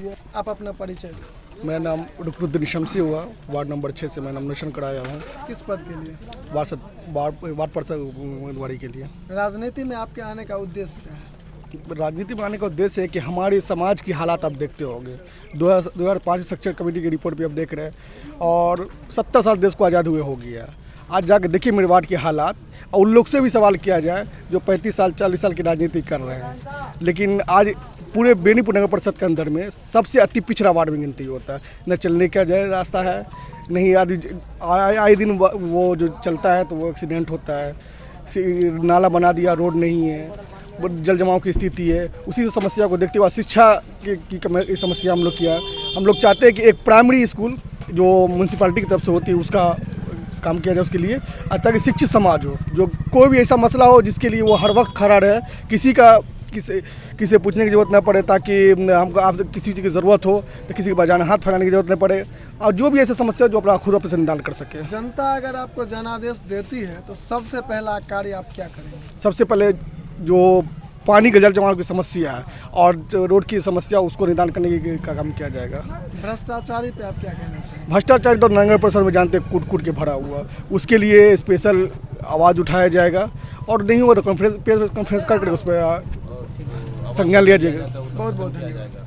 दीजिए। आप अपना परिचय दें। मेरा नाम रुकनुद्दीन शमसी हुआ, वार्ड नंबर 6 से मैं नॉमिनेशन कराया हूँ। किस पद के लिए? वार्ड पार्षद उम्मीदवारी के लिए। राजनीति में आपके आने का उद्देश्य क्या है? राजनीति में आने का उद्देश्य है कि हमारे समाज की हालात आप देखते होंगे। 2005 स्ट्रक्चर कमेटी की रिपोर्ट भी आप देख रहे हैं और 70 साल देश को आज़ाद हुए हो गया। आज जाके देखिए मेरे वार्ड के हालात, और उन लोग से भी सवाल किया जाए जो 35 साल 40 साल की राजनीति कर रहे हैं। लेकिन आज पूरे बेनीपुर नगर परिषद के अंदर में सबसे अति पिछड़ा वार्ड में गिनती होता है। न चलने का जो रास्ता है, नहीं आए दिन वो जो चलता है तो वो एक्सीडेंट होता है। नाला बना दिया, रोड नहीं है, जल जमाव की स्थिति है। उसी समस्या को देखते हुए शिक्षा की समस्या हम लोग किया। हम लोग चाहते हैं कि एक प्राइमरी स्कूल जो म्यूनसिपालिटी की तरफ से होती है उसका काम किया जाए उसके लिए, ताकि शिक्षित समाज हो, जो कोई भी ऐसा मसला हो जिसके लिए वो हर वक्त खड़ा रहे, किसी पूछने की ज़रूरत ना पड़े, ताकि हमको आपसे किसी चीज़ की ज़रूरत हो तो किसी के बजाने हाथ फैलाने की ज़रूरत नहीं पड़े, और जो भी ऐसी समस्या जो अपना खुद अपने निदान कर सके। जनता अगर आपको जनादेश देती है तो सबसे पहला कार्य आप क्या करेंगे? सबसे पहले जो पानी के जल जमाव की समस्या है और जो रोड की समस्या, उसको निदान करने का काम किया जाएगा। भ्रष्टाचारी पे आप क्या कहना चाहेंगे? भ्रष्टाचार तो नगर परिषद में जानते कूट कूट के भरा हुआ, उसके लिए स्पेशल आवाज़ उठाया जाएगा, और नहीं हुआ तो कॉन्फ्रेंस करके उस पर संज्ञान लिया जाएगा। बहुत बहुत धन्यवाद।